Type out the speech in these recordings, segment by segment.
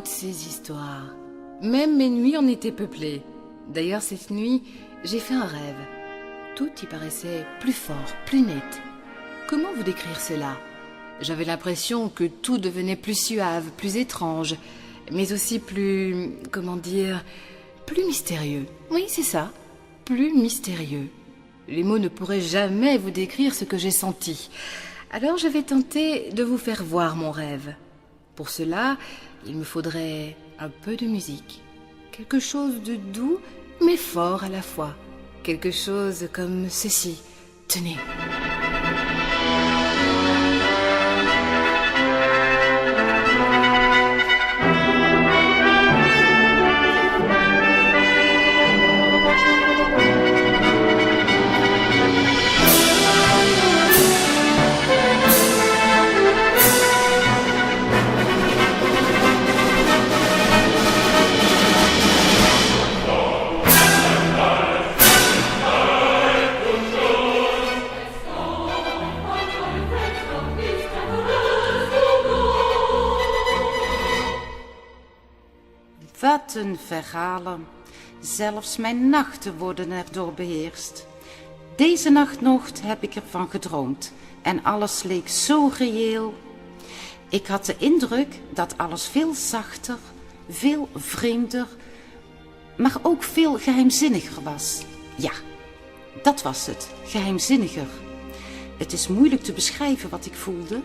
toutes ces histoires. Même mes nuits en étaient peuplées. D'ailleurs, cette nuit, j'ai fait un rêve. Tout y paraissait plus fort, plus net. Comment vous décrire cela? J'avais l'impression que tout devenait plus suave, plus étrange, mais aussi plus, plus mystérieux. Oui, c'est ça, plus mystérieux. Les mots ne pourraient jamais vous décrire ce que j'ai senti. Alors je vais tenter de vous faire voir mon rêve. Pour cela, il me faudrait un peu de musique. Quelque chose de doux, mais fort à la fois. Quelque chose comme ceci. Tenez. Wat een verhalen. Zelfs mijn nachten worden erdoor beheerst. Deze nachtnocht heb ik ervan gedroomd en alles leek zo reëel. Ik had de indruk dat alles veel zachter, veel vreemder, maar ook veel geheimzinniger was. Ja, dat was het, geheimzinniger. Het is moeilijk te beschrijven wat ik voelde,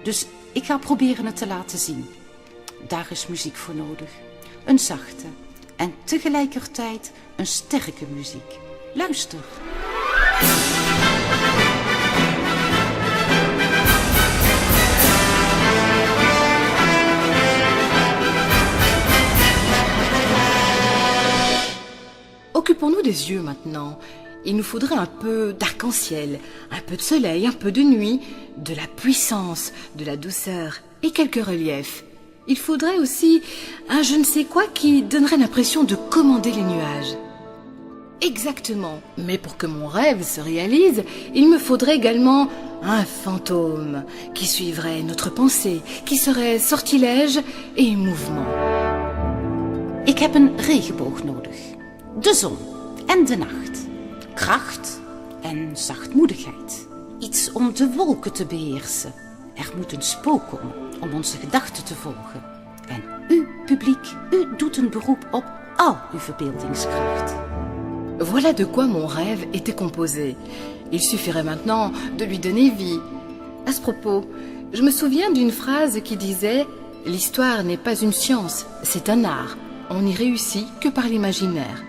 dus ik ga proberen het te laten zien. Daar is muziek voor nodig. Een zachte en tegelijkertijd een sterke muziek. Luister. Occupons-nous des yeux maintenant. Il nous faudrait un peu d'arc-en-ciel, un peu de soleil, un peu de nuit, de la puissance, de la douceur et quelques reliefs. Il faudrait aussi un je ne sais quoi qui donnerait l'impression de commander les nuages. Exactement. Mais pour que mon rêve se réalise, il me faudrait également un fantôme qui suivrait notre pensée, qui serait sortilège et mouvement. Ik heb een regenboog nodig. De zon en de nacht. Kracht en zachtmoedigheid. Iets om de wolken te beheersen. Er moet een spook komen om onze gedachten te volgen. En u, publiek, u doet een beroep op al uw verbeeldingskracht. Voilà de quoi mon rêve était composé. Il suffirait maintenant de lui donner vie. À ce propos, je me souviens d'une phrase qui disait « L'histoire n'est pas une science, c'est un art. On n'y réussit que par l'imaginaire. »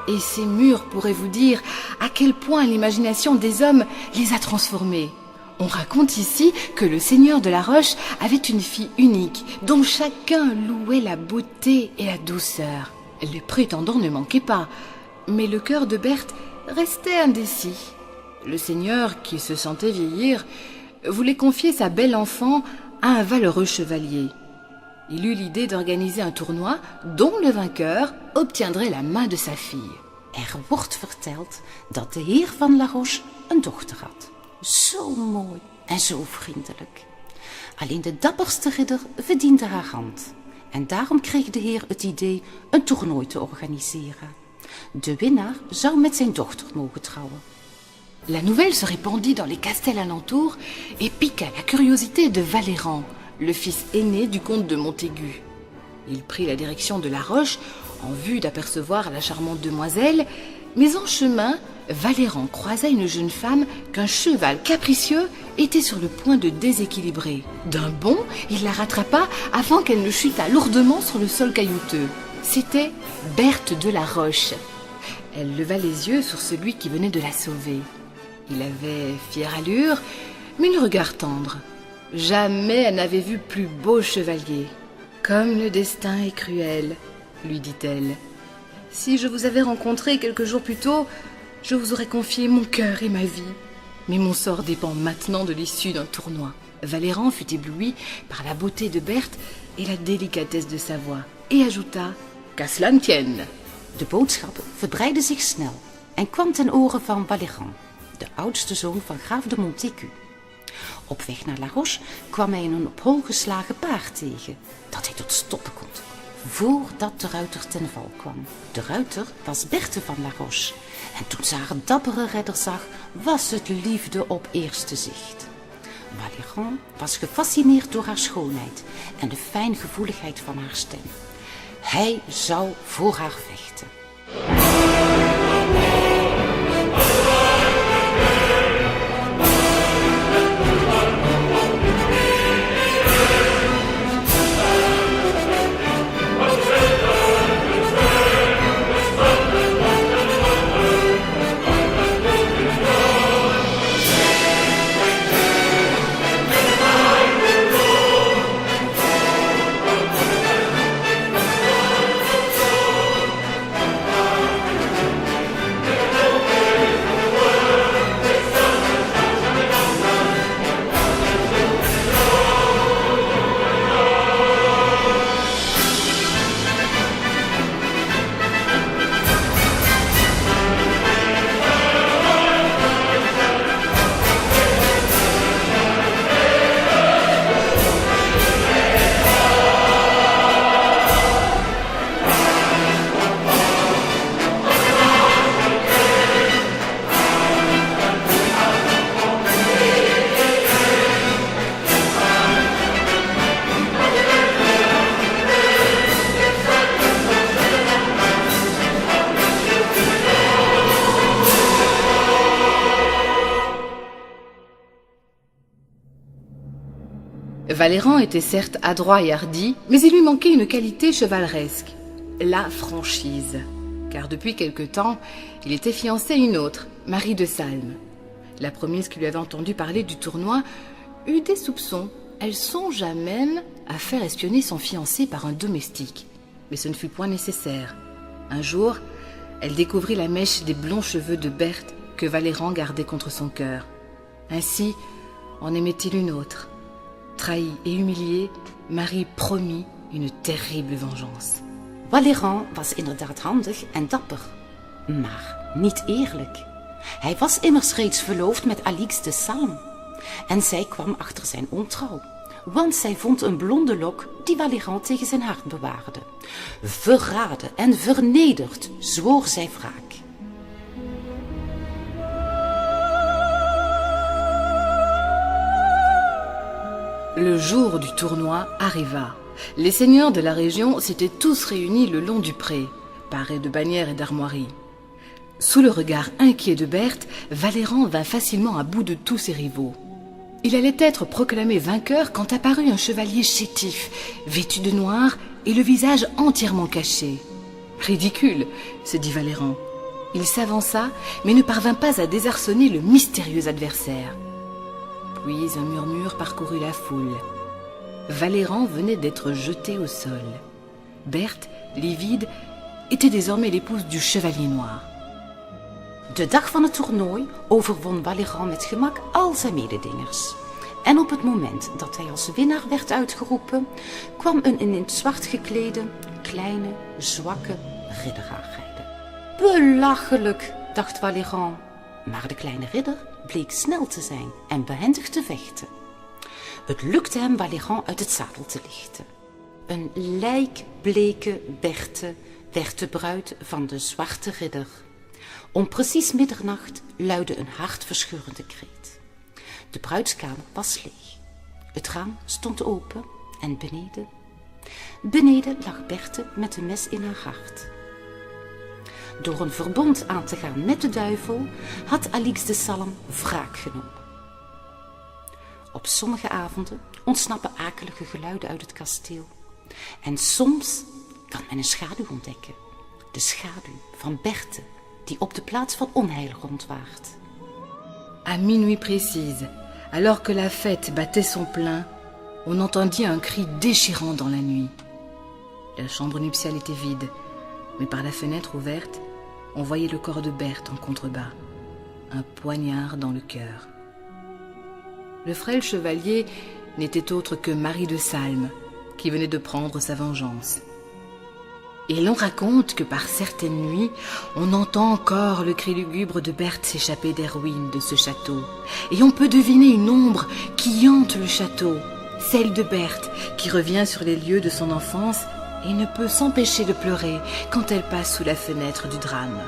Et ces murs pourraient vous dire à quel point l'imagination des hommes les a transformés. On raconte ici que le seigneur de la Roche avait une fille unique, dont chacun louait la beauté et la douceur. Les prétendants ne manquaient pas, mais le cœur de Berthe restait indécis. Le seigneur, qui se sentait vieillir, voulait confier sa belle enfant à un valeureux chevalier. Il eut l'idée d'organiser un tournoi dont le vainqueur obtiendrait la main de sa fille. Er wordt verteld dat de heer van La Roche een dochter had. Zo mooi en zo vriendelijk. Alleen de dapperste ridder verdiende haar hand. En daarom kreeg de heer het idee een toernooi te organiseren. De winnaar zou met zijn dochter mogen trouwen. La nouvelle se répandit dans les castels alentours et piqua la curiosité de Valéran, le fils aîné du comte de Montaigu. Il prit la direction de La Roche en vue d'apercevoir la charmante demoiselle, mais en chemin, Valéran croisa une jeune femme qu'un cheval capricieux était sur le point de déséquilibrer. D'un bond, il la rattrapa avant qu'elle ne chutât lourdement sur le sol caillouteux. C'était Berthe de La Roche. Elle leva les yeux sur celui qui venait de la sauver. Il avait fière allure, mais le regard tendre. Jamais elle n'avait vu plus beau chevalier. « Comme le destin est cruel », lui dit-elle. « Si je vous avais rencontré quelques jours plus tôt, je vous aurais confié mon cœur et ma vie. Mais mon sort dépend maintenant de l'issue d'un tournoi. » Valéran fut ébloui par la beauté de Berthe et la délicatesse de sa voix, et ajouta « Qu'à cela ne tienne !» De boodschap verbreidde zich snel en kwam ten oren van Valéran. de oudste zoon van graaf de Montaigu. Op weg naar La Roche kwam hij een op hol geslagen paard tegen, dat hij tot stoppen kon, voordat de ruiter ten val kwam. De ruiter was Berthe van La Roche, en toen ze haar dappere redder zag, was het liefde op eerste zicht. Valéran was gefascineerd door haar schoonheid en de fijngevoeligheid van haar stem. Hij zou voor haar vechten. Valéran était certes adroit et hardi, mais il lui manquait une qualité chevaleresque, la franchise. Car depuis quelque temps, il était fiancé à une autre, Marie de Salm. La promise qui lui avait entendu parler du tournoi eut des soupçons. Elle songea même à faire espionner son fiancé par un domestique. Mais ce ne fut point nécessaire. Un jour, elle découvrit la mèche des blonds cheveux de Berthe que Valéran gardait contre son cœur. Ainsi, en aimait-il une autre. Trahi et humilié, Marie promit une terrible vengeance. Valéran was inderdaad handig en dapper, maar niet eerlijk. Hij was immers reeds verloofd met Alix de Salm. En zij kwam achter zijn ontrouw, want zij vond een blonde lok die Valéran tegen zijn hart bewaarde. Verraden en vernederd zwoer zij wraak. Le jour du tournoi arriva. Les seigneurs de la région s'étaient tous réunis le long du pré, parés de bannières et d'armoiries. Sous le regard inquiet de Berthe, Valéran vint facilement à bout de tous ses rivaux. Il allait être proclamé vainqueur quand apparut un chevalier chétif, vêtu de noir et le visage entièrement caché. Ridicule, se dit Valéran. Il s'avança, mais ne parvint pas à désarçonner le mystérieux adversaire. Puis un murmure parcourut la foule. Valéran venait d'être jeté au sol. Berthe, livide, était désormais l'épouse du chevalier noir. De dag van het toernooi overwon Valéran met gemak al zijn mededingers. En op het moment dat hij als winnaar werd uitgeroepen, kwam een in het zwart geklede, kleine, zwakke ridder aanrijden. Belachelijk, dacht Valéran. Maar de kleine ridder bleek snel te zijn en behendig te vechten. Het lukte hem Valéran uit het zadel te lichten. Een lijkbleke Berthe werd de bruid van de zwarte ridder. Om precies middernacht luidde een hartverscheurende kreet. De bruidskamer was leeg. Het raam stond open en beneden lag Berthe met een mes in haar hart. Door een verbond aan te gaan met de duivel had Alix de Salm wraak genomen. Op sommige avonden ontsnappen akelige geluiden uit het kasteel. En soms kan men een schaduw ontdekken. De schaduw van Berthe, die op de plaats van onheil rondwaart. À minuit précise, alors que la fête battait son plein, on entendit un cri déchirant dans la nuit. La chambre nuptiale était vide, mais par la fenêtre ouverte, on voyait le corps de Berthe en contrebas, un poignard dans le cœur. Le frêle chevalier n'était autre que Marie de Salm, qui venait de prendre sa vengeance. Et l'on raconte que par certaines nuits, on entend encore le cri lugubre de Berthe s'échapper des ruines de ce château. Et on peut deviner une ombre qui hante le château, celle de Berthe, qui revient sur les lieux de son enfance et ne peut s'empêcher de pleurer quand elle passe sous la fenêtre du drame.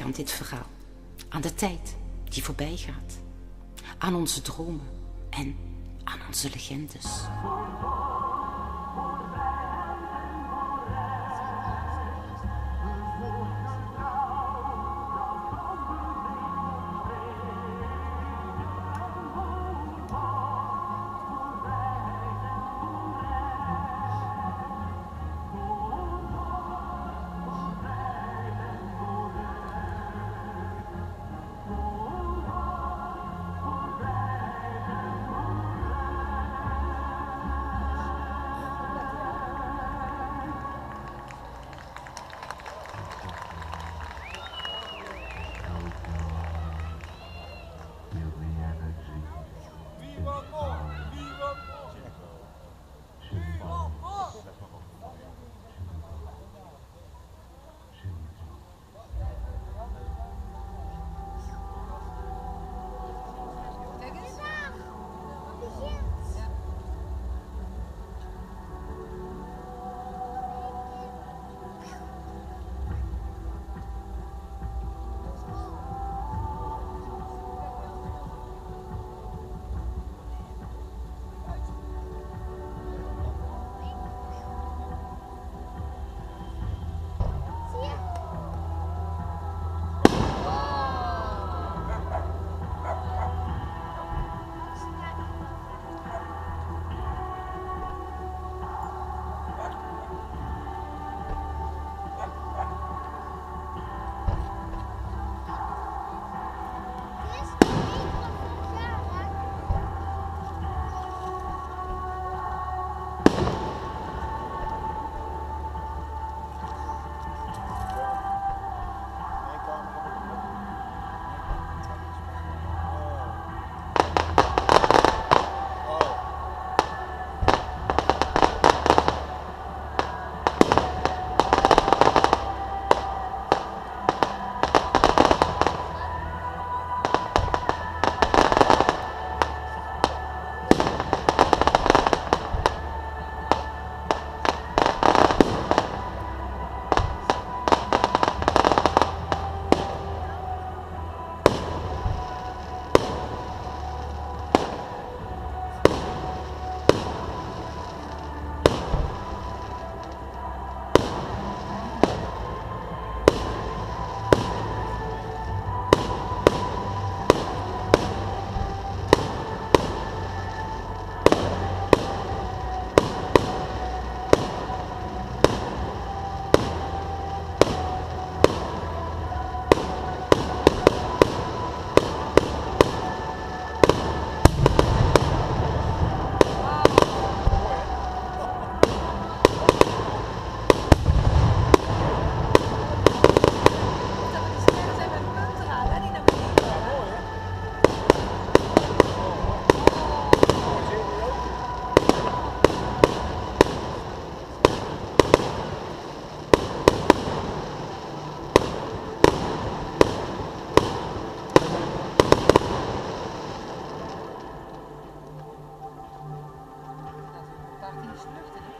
aan dit verhaal. Aan de tijd die voorbij gaat. Aan onze dromen en aan onze legendes. Die is luchtig.